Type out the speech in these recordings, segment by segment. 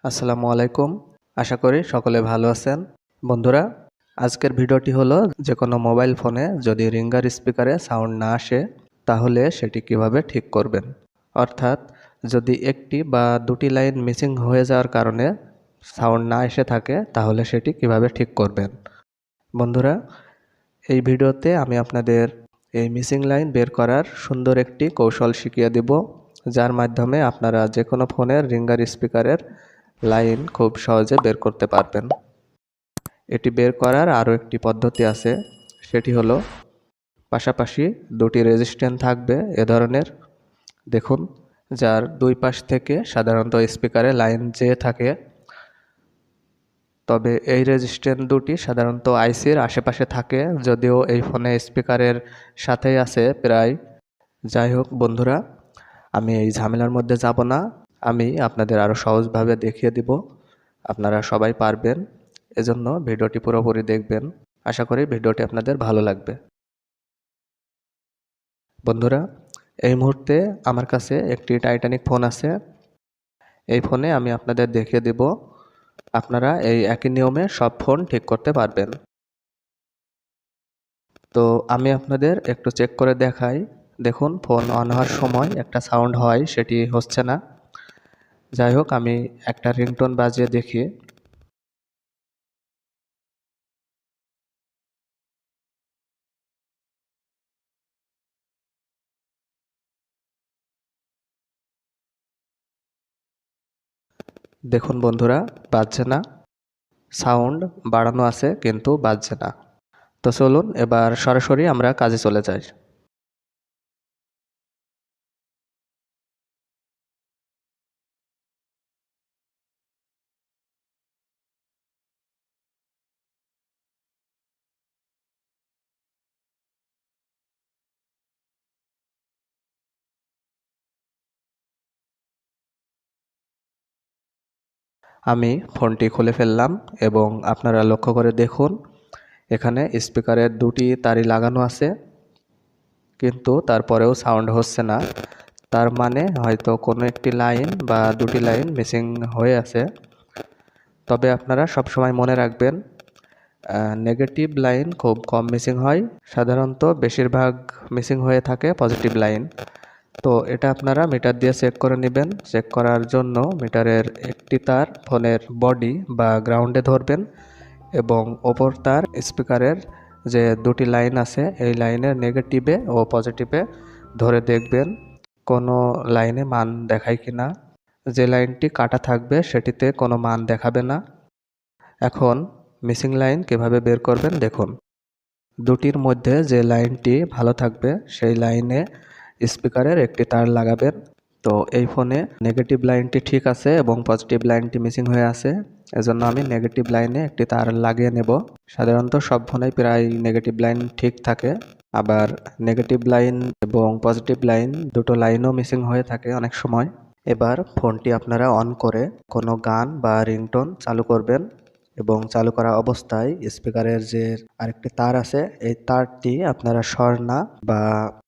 আসসালামু আলাইকুম। আশা করি সকলে ভালো আছেন। বন্ধুরা, আজকের ভিডিওটি হলো যে কোনো মোবাইল ফোনে যদি রিঙ্গার স্পিকারে সাউন্ড না আসে তাহলে সেটি কিভাবে ঠিক করবেন। অর্থাৎ যদি একটি বা দুটি লাইন মিসিং হয়ে যাওয়ার কারণে সাউন্ড না এসে থাকে তাহলে সেটি কিভাবে ঠিক করবেন। বন্ধুরা, এই ভিডিওতে আমি আপনাদের এই মিসিং লাইন বের করার সুন্দর একটি কৌশল শিখিয়ে দেব, যার মাধ্যমে আপনারা যে কোনো ফোনের রিঙ্গার স্পিকারের লাইন খুব সহজে বের করতে পারবেন। এটি বের করার আরও একটি পদ্ধতি আছে, সেটি হলো পাশাপাশি দুটি রেজিস্ট্যান্স থাকবে এ ধরনের, দেখুন, যার দুই পাশ থেকে সাধারণত স্পিকারে লাইন যেয়ে থাকে। তবে এই রেজিস্ট্যান্স দুটি সাধারণত আইসির আশেপাশে থাকে, যদিও এই ফোনে স্পিকারের সাথেই আছে প্রায়। যাই হোক বন্ধুরা, আমি এই ঝামেলার মধ্যে যাব না, আমি আপনাদের আরও সহজভাবে দেখিয়ে দিব। আপনারা সবাই পারবেন, এজন্য ভিডিওটি পুরোপুরি দেখবেন। আশা করি ভিডিওটি আপনাদের ভালো লাগবে। বন্ধুরা, এই মুহূর্তে আমার কাছে একটি টাইটানিক ফোন আছে। এই ফোনে আমি আপনাদের দেখিয়ে দেব, আপনারা এই একই নিয়মে সব ফোন ঠিক করতে পারবেন। তো আমি আপনাদের একটু চেক করে দেখাই। দেখুন, ফোন অন হওয়ার সময় একটা সাউন্ড হয়, সেটি হচ্ছে না। যাই হোক, আমি একটা রিংটোন বাজিয়ে দেখি। দেখুন বন্ধুরা, বাজছে না। সাউন্ড বাড়ানো আছে কিন্তু বাজছে না। তো চলুন এবার সরাসরি আমরা কাজে চলে যাই। আমি ফোনটি খুলে ফেললাম এবং আপনারা লক্ষ্য করে দেখুন, এখানে স্পিকারের দুটি তারই লাগানো আছে, কিন্তু তারপরেও সাউন্ড হচ্ছে না। তার মানে হয়তো কোনো একটি লাইন বা দুটি লাইন মিসিং হয়ে আছে। তবে আপনারা সবসময় মনে রাখবেন, নেগেটিভ লাইন খুব কম মিসিং হয়, সাধারণত বেশিরভাগ মিসিং হয়ে থাকে পজিটিভ লাইন। তো এটা আপনারা মিটার দিয়ে চেক করে নেবেন। চেক করার জন্য মিটারের একটি তার ফোনের বডি বা গ্রাউন্ডে ধরবেন এবং ওপর তার স্পিকারের যে দুটি লাইন আছে এই লাইনের নেগেটিভে ও পজিটিভে ধরে দেখবেন কোনো লাইনে মান দেখায় কিনা। যে লাইনটি কাটা থাকবে সেটিতে কোনো মান দেখাবে না। এখন মিসিং লাইন কিভাবে বের করবেন দেখুন। দুটির মধ্যে যে লাইনটি ভালো থাকবে সেই লাইনে স্পিকারের একটি তার লাগাবেন। তো এই ফোনে নেগেটিভ লাইনটি ঠিক আছে এবং পজিটিভ লাইনটি মিসিং হয়ে আছে, এজন্য আমি নেগেটিভ লাইনে একটি তার লাগিয়ে নেব। সাধারণত সব ফোনেই প্রায় নেগেটিভ লাইন ঠিক থাকে, আবার নেগেটিভ লাইন এবং পজিটিভ লাইন দুটো লাইনও মিসিং হয়ে থাকে অনেক সময়। এবার ফোনটি আপনারা অন করে কোনো গান বা রিংটোন চালু করবেন এবং চালু করা অবস্থায় স্পিকারের যে আরেকটি তার আছে এই তারটি আপনারা সরনা বা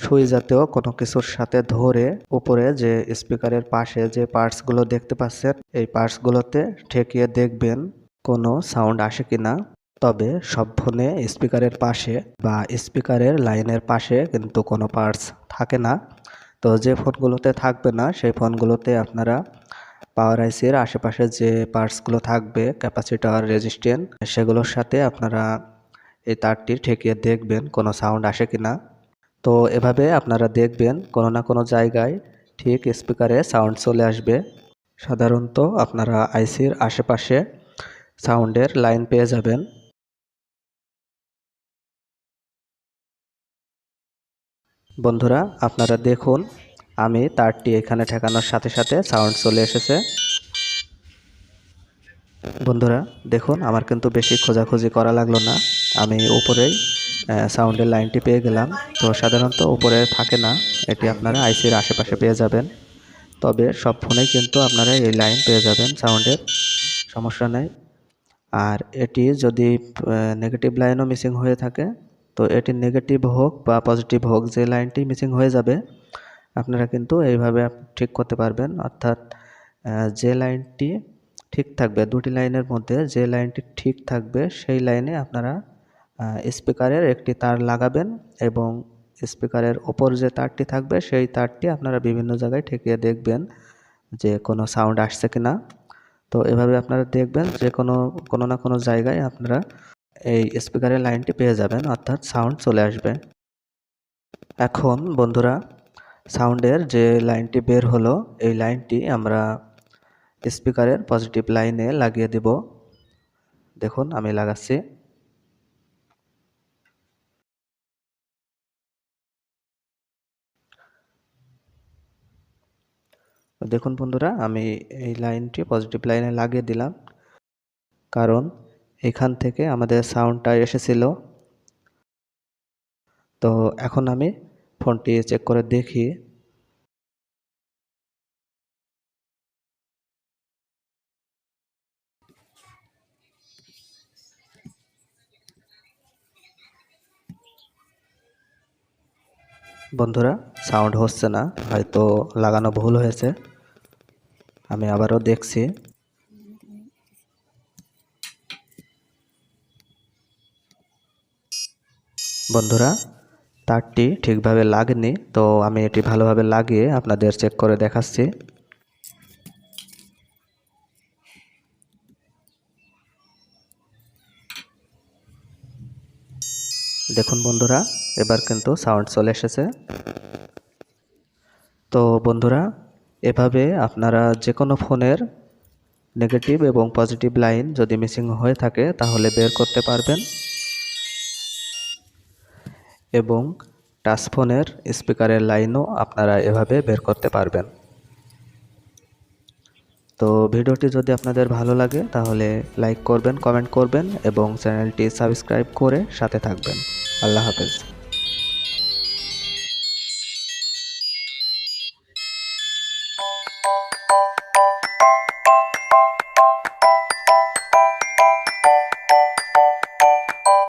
সুই জাতীয় কোনো কিছুর সাথে ধরে উপরে যে স্পিকারের পাশে যে পার্টসগুলো দেখতে পাচ্ছেন এই পার্টসগুলোতে ঠেকিয়ে দেখবেন কোনো সাউন্ড আসে কিনা। তবে সব ফোনে স্পিকারের পাশে বা স্পিকারের লাইনের পাশে কিন্তু কোনো পার্টস থাকে না। তো যে ফোনগুলোতে থাকবে না সেই ফোনগুলোতে আপনারা পাওয়ার আইসির আশেপাশে যে পার্টসগুলো থাকবে, ক্যাপাসিটর, রেজিস্ট্যান্স, সেগুলোর সাথে আপনারা এই তারটি ঠেকিয়ে দেখবেন কোনো সাউন্ড আসে কিনা। তো এভাবে আপনারা দেখবেন কোনো না কোনো জায়গায় ঠিক স্পিকারে সাউন্ড চলে আসবে। সাধারণত আপনারা আইসির আশেপাশে সাউন্ডের লাইন পেয়ে যাবেন। বন্ধুরা, আপনারা দেখুন, আমি তারটি এখানে ঠেকানোর সাথে সাথে সাউন্ড চলে এসেছে। বন্ধুরা দেখুন, আমার কিন্তু বেশি খোঁজাখুঁজি করা লাগলো না, আমি উপরেই সাউন্ডের লাইনটি পেয়ে গেলাম। তো সাধারণত উপরে থাকে না, এটি আপনারা আইসির আশেপাশে পেয়ে যাবেন। তবে সব ফোনেই কিন্তু আপনারা এই লাইন পেয়ে যাবেন সাউন্ডের, সমস্যা নেই। আর এটি যদি নেগেটিভ লাইনও মিসিং হয়ে থাকে, তো এটি নেগেটিভ হোক বা পজিটিভ হোক, যে লাইনটি মিসিং হয়ে যাবে আপনারা কিন্তু এইভাবে ঠিক করতে পারবেন। অর্থাৎ যে লাইনটি ঠিক থাকবে, দুটি লাইনের মধ্যে যে লাইনটি ঠিক থাকবে সেই লাইনে আপনারা স্পিকারের একটি তার লাগাবেন এবং স্পিকারের ওপর যে তারটি থাকবে সেই তারটি আপনারা বিভিন্ন জায়গায় ঠেকিয়ে দেখবেন যে কোনো সাউন্ড আসছে কিনা। তো এভাবে আপনারা দেখবেন যে কোনো না কোনো জায়গায় আপনারা এই স্পিকারের লাইনটি পেয়ে যাবেন, অর্থাৎ সাউন্ড চলে আসবে। এখন বন্ধুরা, সাউন্ডের যে লাইনটি বের হলো এই লাইনটি আমরা স্পিকারের পজিটিভ লাইনে লাগিয়ে দেব। দেখুন আমি লাগাচ্ছি। দেখুন বন্ধুরা, আমি এই লাইনটি পজিটিভ লাইনে লাগিয়ে দিলাম, কারণ এখান থেকে আমাদের সাউন্ডটা এসেছিল। তো এখন আমি ফোনটি চেক করে দেখি। বন্ধুরা, সাউন্ড হচ্ছে না, হয়তো লাগানো ভুল হয়েছে। আমি আবারও দেখছি। বন্ধুরা, তারটি ঠিকভাবে লাগেনি, তো আমি এটি ভালোভাবে লাগিয়ে আপনাদের চেক করে দেখাচ্ছি। দেখুন বন্ধুরা, এবার কিন্তু সাউন্ড চলে এসেছে। তো বন্ধুরা, এভাবে আপনারা যে কোনো ফোনের নেগেটিভ এবং পজিটিভ লাইন যদি মিসিং হয়ে থাকে তাহলে বের করতে পারবেন, এবং টাচ ফোনের স্পিকারের লাইনও আপনারা এভাবে বের করতে পারবেন। তো ভিডিওটি যদি আপনাদের ভালো লাগে তাহলে লাইক করবেন, কমেন্ট করবেন এবং চ্যানেলটি সাবস্ক্রাইব করে সাথে থাকবেন। আল্লাহ হাফেজ।